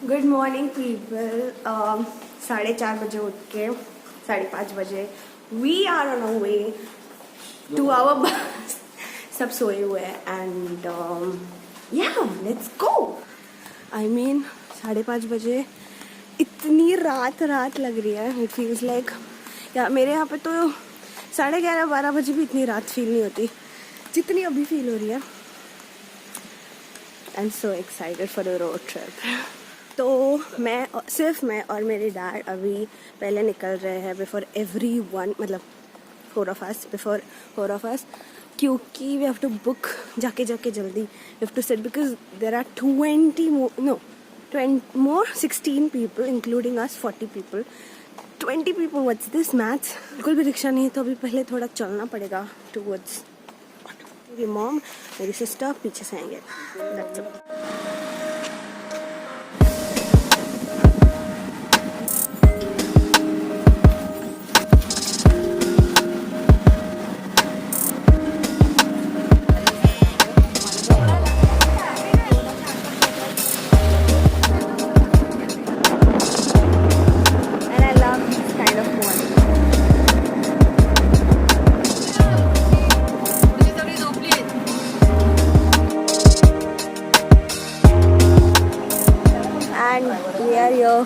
Good morning people. 4:30 बजे उठ के 5:30 बजे we are on a way to our bus. सब सोए हुए हैं एंड या लेट्स गो। आई मीन 5:30 बजे इतनी रात लग रही है। इट फील्स लाइक या मेरे यहाँ पे तो 11:30-12 बजे भी इतनी रात फील नहीं होती जितनी अभी फील हो रही है। I am so excited for the road trip. तो सिर्फ मैं और मेरे डैड अभी पहले निकल रहे हैं बिफोर एवरी वन, मतलब बिफोर 4 of us, क्योंकि वी हैव टू बुक जाके जल्दी। We have to sit because there are 16 people including us, 40 people, 20 people, what's this maths. बिल्कुल भी रिक्शा नहीं है तो अभी पहले थोड़ा चलना पड़ेगा टूवर्ड्स। मेरी मॉम, मेरी सिस्टर पीछे से आएंगे। That's it.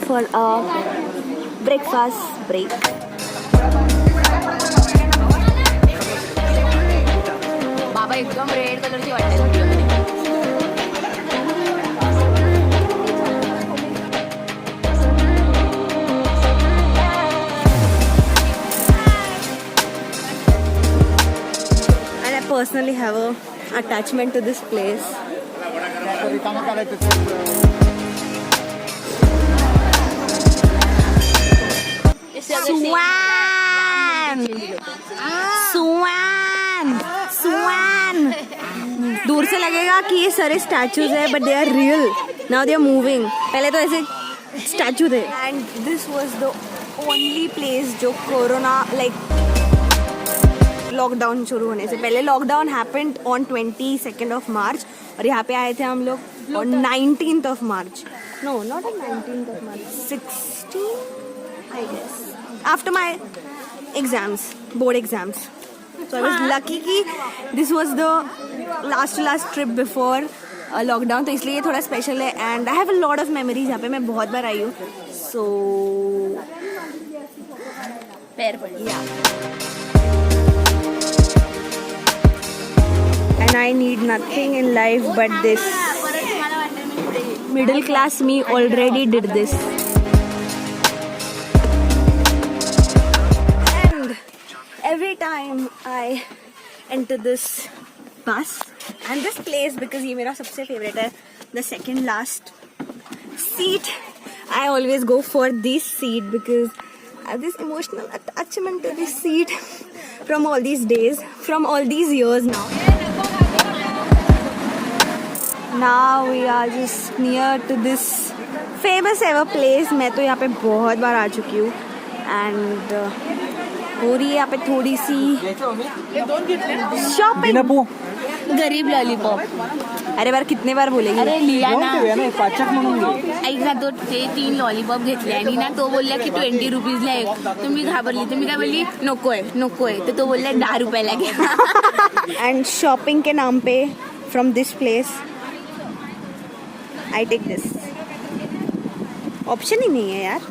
For a breakfast break. बाबा एकदम रेड कलरची वाटते. And I personally have a attachment to this place. Swan. दूर से लगेगा कि ये सारे स्टैचूज है but they are real. Now they are moving. पहले तो ऐसे स्टैचू थे। And this was the only place जो कोरोना लॉकडाउन शुरू होने से पहले, lockdown happened on 22nd of March और यहाँ पे आए थे हम लोग on 19th of March. No, not on 19th of March. 16, I guess. After my exams, board exams. So I was lucky कि this was the last trip before lockdown, तो इसलिए ये थोड़ा स्पेशल है। And I have a lot of memories यहाँ पे, मैं बहुत बार आई हूँ। सो पैर पड़ी and I need nothing in life but this. Middle class me already did this. And every time I enter this bus and this place, because ये मेरा सबसे favorite है, the second last seat, I always go for this seat because I have this emotional attachment to this seat from all these days, from all these years now. Now we are just near to this famous ever place. मैं तो यहाँ पे बहुत बार आ चुकी हूँ and हो रही है यहाँ पे थोड़ी सी शॉपिंग। गरीब लॉलीपॉप. अरे बार कितने बार बोलेगी? अरे लिया ना, ऐक ना, तो ते 3 लॉलीपॉप घेतले आणि ना तो बोलला की 20 रुपीजला एक. तर मी घाबरली, तर मी काय बोलली नकोय, तर तो बोलला 10 रुपयाला घ्या. एंड शॉपिंग के नाम पे from this place I take this. Option ही नहीं है यार.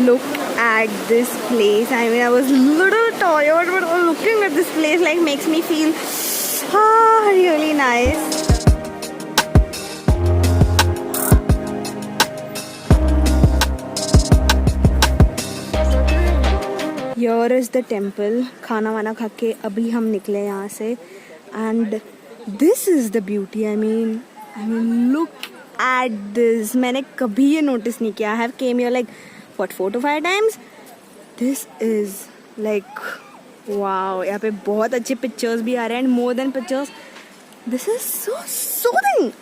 Look at this place. I mean, I was little tired, but looking at this place like makes me feel really nice. Here is the temple. खाना वाना खा के अभी हम निकले यहाँ से. And this is the beauty. I mean, look at this. मैंने कभी ये नोटिस नहीं किया. I have came here like 4 to 5 times. This is like wow. यहाँ पे बहुत अच्छे पिक्चर्स भी आ रहे हैं and more than pictures, this is so soothing.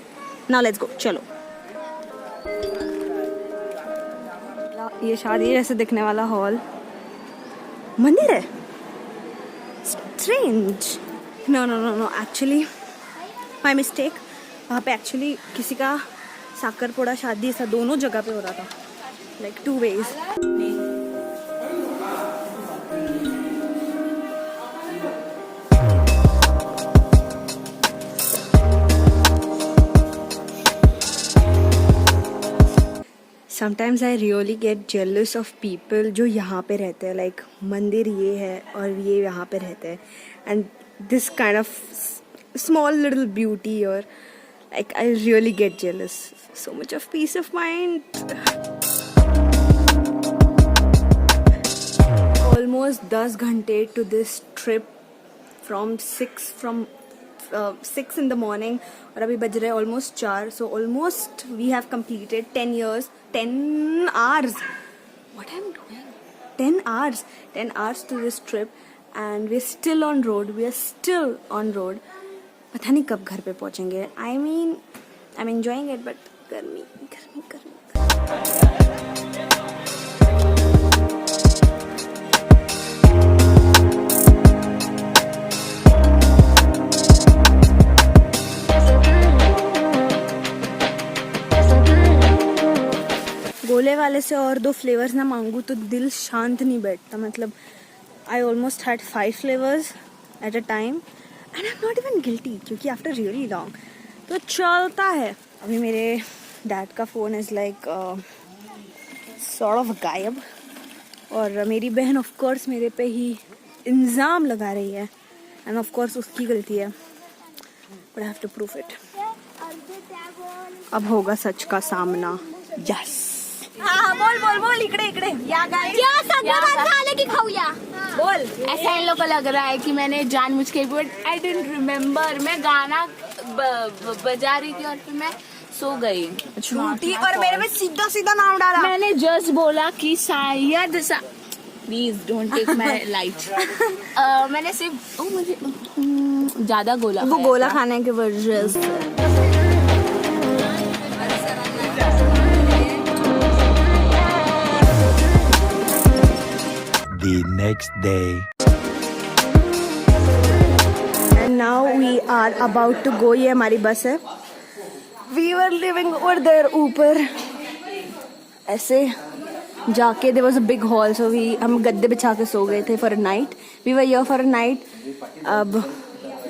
Now let's go. चलो. ये शादी जैसे दिखने वाला हॉल मंदिर है. Strange. No no no no, actually my mistake. वहाँ पे एक्चुअली किसी का साकरपोड़ा शादी ऐसा दोनों जगह पे हो रहा था, like 2 ways. Sometimes I really get jealous of people जो यहाँ पे रहते हैं. Like मंदिर ये है और ये यहाँ पे रहते हैं, and this kind of small little beauty, or like I really get jealous. So much of peace of mind. Almost 10 घंटे to this trip from 6 in the morning, और अभी बज रहे हैं almost 4. So almost we have completed 10 hours. What I'm doing? 10 hours to this trip, and we're still on road. पता नहीं कब घर पे पहुंचेंगे. I mean, I'm enjoying it, but गर्मी. गोले वाले से और 2 फ्लेवर्स ना मांगू तो दिल शांत नहीं बैठता. मतलब I almost had 5 flavours at a time, and I am not even guilty, क्योंकि आफ्टर रियली लॉन्ग तो चलता है. अभी मेरे डैड का phone is like sort of गायब, और मेरी बहन ऑफ कोर्स मेरे पे ही इल्ज़ाम लगा रही है, एंड ऑफ कोर्स उसकी गलती है, but I have to proof it. अब होगा सच का सामना. यस. हाँ, बोल इकडे या बोल. ऐसा इन लोग को लग रहा है कि मैंने जानबूझ के, बट आई डिडंट रिमेम्बर. मैं गाना बजा रही थी और फिर मैं सो गई. झूठी, और मेरे में सीधा नाम डाला. मैंने जस्ट बोला कि शायद please don't take my light. मैंने सिर्फ मुझे ज्यादा गोला, वो गोला खाने के वजह से. The next day. And now we are about to go. ये हमारी बस है. We were living over there ऊपर ऐसे जाके. there was a big hall, so हम गद्दे बिछा के सो गए थे for a night. We were here for a night. अब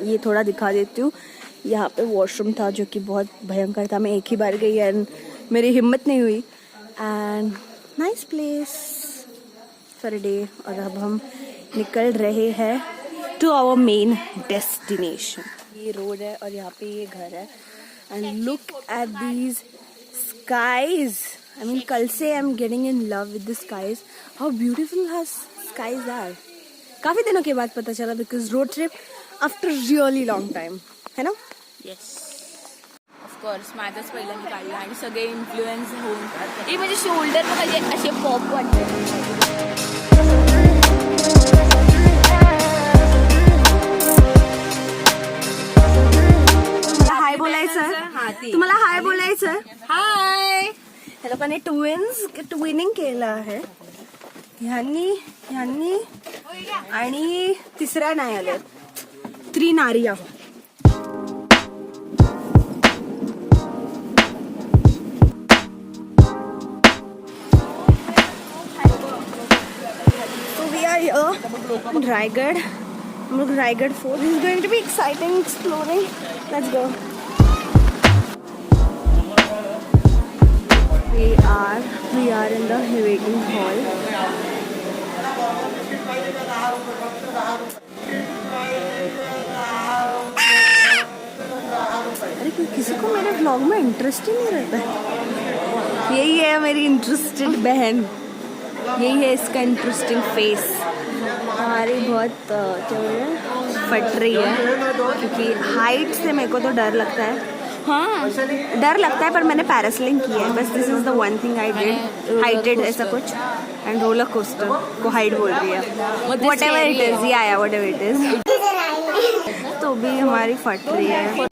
ये थोड़ा दिखा देती हूँ. यहाँ पे वॉशरूम था जो कि बहुत भयंकर था. मैं एक ही बार गई एंड मेरी हिम्मत नहीं हुई. And nice place for a day. और अब हम निकल रहे हैं टू आवर मेन डेस्टिनेशन. ये रोड है और यहाँ पे ये घर है. And look at these skies. I mean कल से I am getting in love with the skies. How beautiful how skies are. काफ़ी दिनों के बाद पता चला, because road trip after really long time, है ना. Yes of course. माझंच पहिलं मी काढलं आणि सगळे इन्फ्लुएन्स होऊन हे म्हणजे शोल्डर म्हणजे असे पॉप वाटते. हाय बोलायचं. तुम्हाला हाय बोलायचं. हाय. ह्या लोकांनी ट्विनिंग केलं आहे. ह्यांनी आणि तिसऱ्या नाही आल्या. 3 नारी आहोत. Raigad. हम लोग Raigarh fort. This is going to be exciting exploring. Let's go. We are in the waiting hall. अरे किसी को मेरे व्लॉग में इंटरेस्ट ही नहीं रहता है. यही है मेरी इंटरेस्टेड बहन. यही है इसका इंटरेस्टिंग फेस. हमारी बहुत क्या बोल रहे हैं, फट रही है, क्योंकि हाइट से मेरे को तो डर लगता है. हाँ डर लगता है, पर मैंने पैरासेलिंग किया है बस. This is the one thing I did. Heighted ऐसा कुछ. एंड रोलर कोस्टर को हाइट बोल रही है. What ever it is. या वट एवर इट इज. तो भी हमारी फट रही है.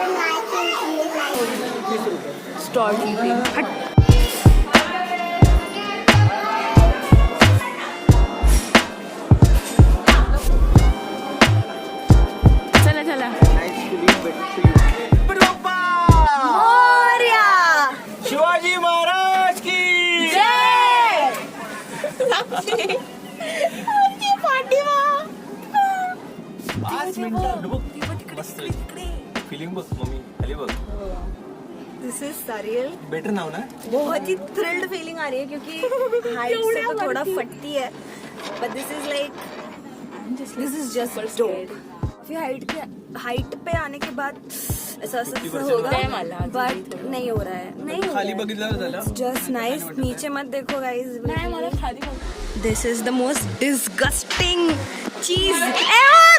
फीलिंग बघ मम्मी खाली बघ. This is surreal. बेटर नाव ना. बहुत ही थ्रिल्ड फीलिंग आ रही है क्योंकि हाइट से तो थोड़ा फटती है, but this is like this is just dope. फिर हाइट पे आने के बाद ऐसा होगा, बट नहीं हो रहा है, नहीं हो खाली रहा बघितलं झालं. Just nice. नीचे मत देखो गाइस. नाही मला खाली बघ. This is the most disgusting चीज एवर.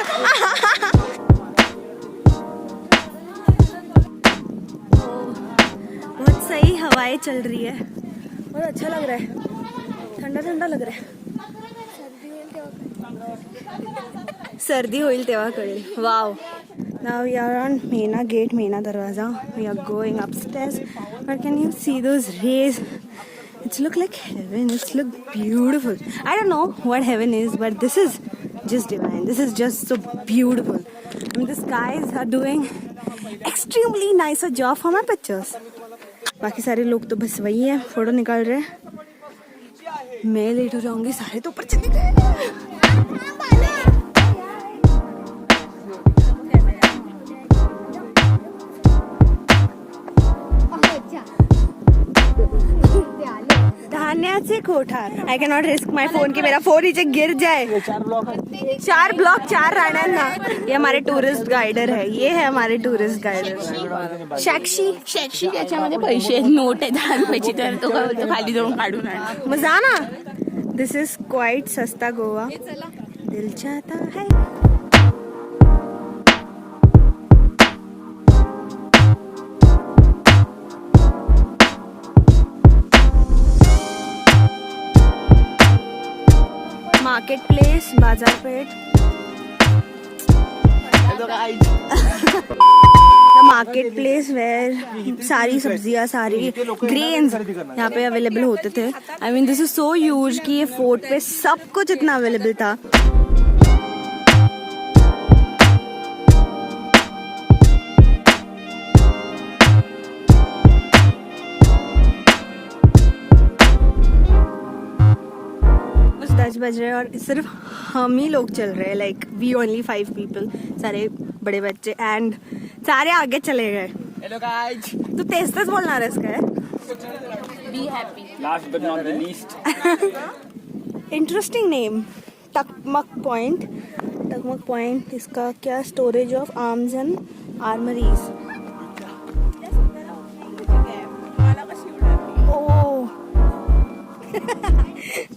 बहुत सही हवाएं चल रही है, बहुत अच्छा लग रहा है, ठंडा ठंडा लग रहा है. सर्दी होईल तेव्हा कळेल. Wow. Now we are on मेना गेट, मेना दरवाजा. We are going upstairs. But can you see those rays? It's look like heaven. It's look beautiful. I don't know what heaven is, but this is just divine. This is just so beautiful. I mean, the skies are doing extremely nicer job for my pictures. बाकी सारे लोग तो बस वही है, photo निकाल रहे हैं. मैं लेट हो जाऊंगी, सारे तो ऊपर चले गए. धान्याचे कोठार. I can not risk my phone कि मेरा फोन नीचे गिर जाए. 4 ब्लॉक 4 राण्यांना. ये हमारे टूरिस्ट गाइडर है, ये है हमारे टूरिस्ट गाइडर साक्षी. त्याच्यामध्ये पैसे आहेत, नोट आहे 10 रुपयाची, तर तो काय बोलतो खाली जाऊन काढून आण. मग जा ना. दिस इज क्वाइट सस्ता गोवा. दिल चाहता है. मार्केट प्लेस, बाजारपेठ. द मार्केट प्लेस वेयर सारी सब्जियां, सारी ग्रेन्स यहाँ पे अवेलेबल होते थे. I mean this is so huge कि ये फोर्ट पे सब कुछ इतना अवेलेबल था. कुछ 10 बज रहे हैं और सिर्फ हम ही लोग चल रहे हैं. Like we only 5 people. सारे बड़े बच्चे एंड सारे आगे चले गए. Hello guys. तू तेज तेज बोलना रहा इसका है. Be happy. Last but not the least. Interesting name. Takmak point. Takmak point. इसका क्या? Storage of arms and armouries. Oh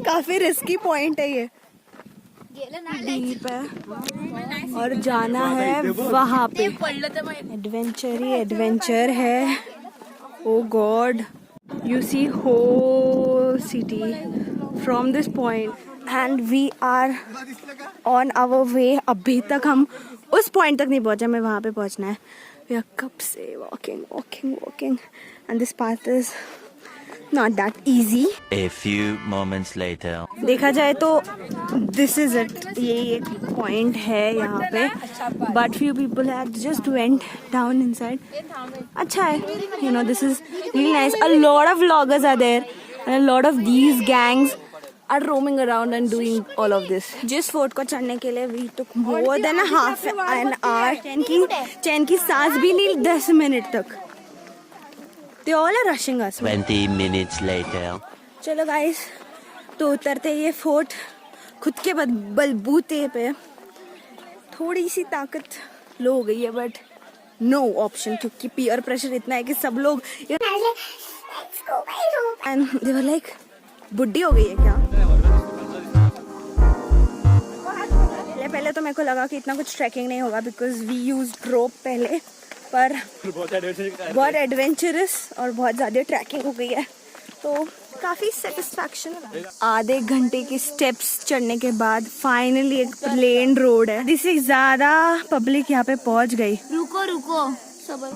काफी रिस्की पॉइंट है ये. डीप है और जाना है वहाँ पे. एडवेंचर ही एडवेंचर है. Oh God. You see whole city from this point and we are on our way. अभी तक हम उस पॉइंट तक नहीं पहुंचे, हमें वहाँ पे पहुंचना है. वी आर कब से walking walking walking and this path is not that easy. A few moments later. देखा जाए तो this is it. ये एक point है यहाँ पे. But few people had just went down inside. अच्छा है. You know, this is really nice. A lot of vloggers are there. And a lot of these gangs are roaming around and doing all of this. जिस fort को चढ़ने के लिए we took more than half an hour. चैन की सांस भी नहीं 10 minute तक. They all are rushing us. 20 minutes later. चलो गाइस, तो उतरते ये फोर्ट खुद के बलबूते पे. थोड़ी सी ताकत लो हो गई है बट नो ऑप्शन क्योंकि पीयर प्रेशर इतना है कि सब लोग एंड दे वर लाइक बुड्ढी हो गई है क्या. पहले तो मेरे को लगा कि इतना कुछ ट्रैकिंग नहीं होगा बिकॉज वी यूज रोप पहले, पर बहुत एडवेंचरस और बहुत ज़्यादा ट्रैकिंग हो गई है तो काफ़ी सेटिस्फैक्शन. आधे घंटे के स्टेप्स चढ़ने के बाद फाइनली एक प्लेन रोड है. जिससे ज़्यादा पब्लिक यहाँ पे पहुँच गई. रुको रुको सबर.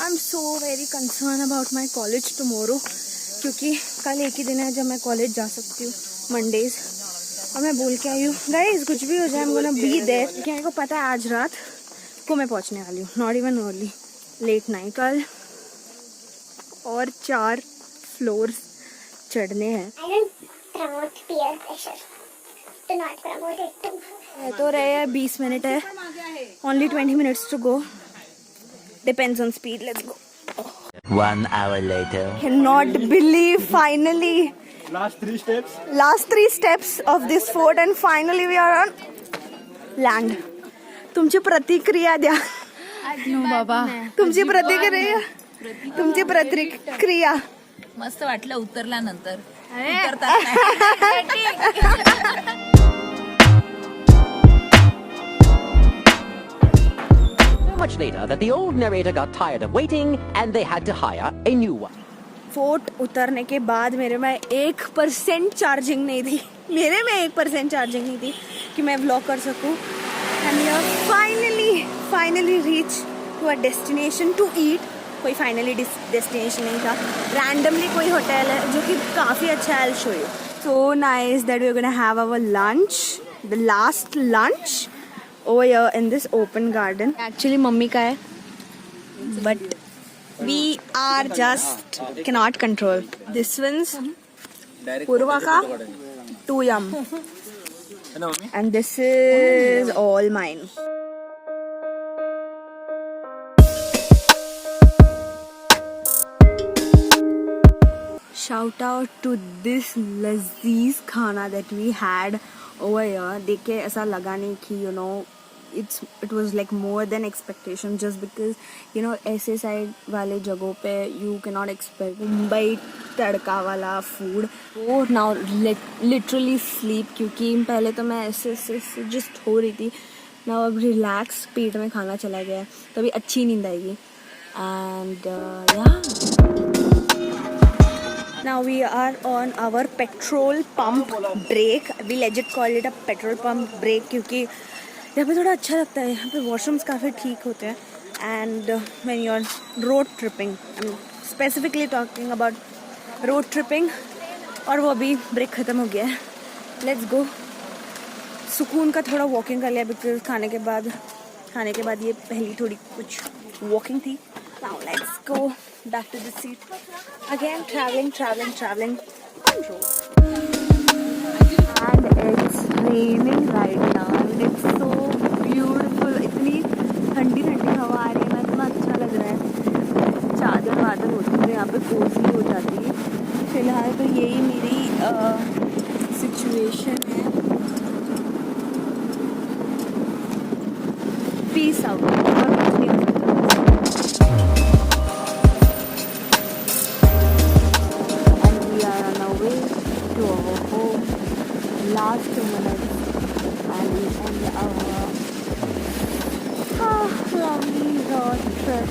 I'm so very concerned about my college tomorrow क्योंकि कल एक ही दिन है जब मैं कॉलेज जा सकती हूँ, मंडेज. और मैं बोल के आई हूँ गाइस कुछ भी हो जाए I'm gonna be there. क्या को पता है आज रात को मैं पहुँचने वाली हूँ. Not even early, late night. कल और 4 फ्लोर्स चढ़ने हैं. I don't promote peer pressure. Do not promote it too. तो रहे हैं 20 मिनट है. Only 20 minutes to go. Depends on speed. Let's go. 1 hour later. Cannot believe finally. Last 3 steps. Last 3 steps of this fort and finally we are on land. तुमची प्रतिक्रिया द्या. बाबा तुमची प्रतिक्रिया. मस्त वाटलं उतरल्यानंतर. Much later that the old narrator got tired of waiting and they had to hire a new one. Fort उतरने के बाद मेरे में 1% चार्जिंग नहीं थी. मेरे में 1% चार्जिंग नहीं थी कि मैं व्लॉग कर सकूं. And we are finally reach to a destination to eat. कोई फाइनली डेस्टिनेशन नहीं था. रैंडमली कोई होटल है जो कि काफ़ी अच्छा है. I will show you. So nice that we are gonna have our lunch, the last lunch over here in this open garden. Actually mummy का है, but we are just cannot control. This one's Purva ka too yum, and this is all mine. Shout out to this lazeez खाना that we had over here. देख के ऐसा लगा नहीं कि you know it was like more than expectation, just because you know ऐसे side वाले जगहों पे you cannot expect मुंबई तड़का वाला food. Oh now literally sleep, क्योंकि पहले तो मैं ऐसे just हो रही थी. now अब relax पेट में खाना चला गया है, तभी अच्छी नींद आएगी. and yeah, now we are on our petrol pump break. We legit call it a petrol pump break क्योंकि यहाँ पे थोड़ा अच्छा लगता है. यहाँ पे वॉशरूम्स काफ़ी ठीक होते हैं. and when you are road tripping, I'm specifically talking about road tripping. और वो अभी ब्रेक ख़त्म हो गया है. let's go. सुकून का थोड़ा वॉकिंग कर लिया बिकॉज खाने के बाद ये पहली थोड़ी कुछ वॉकिंग थी. now let's go back to the seat again. traveling on road. and it's raining right now and it's so beautiful. इतनी ठंडी हवा आ रही है ना, इतना अच्छा लग रहा है. चादर वादर होती है यहाँ पे, कोसी हो जाती है. फिलहाल तो यही मेरी सिचुएशन है. Peace out. और कुछ नहीं हो सकता. To our home, last 2 minutes, and we end our lovely road trip.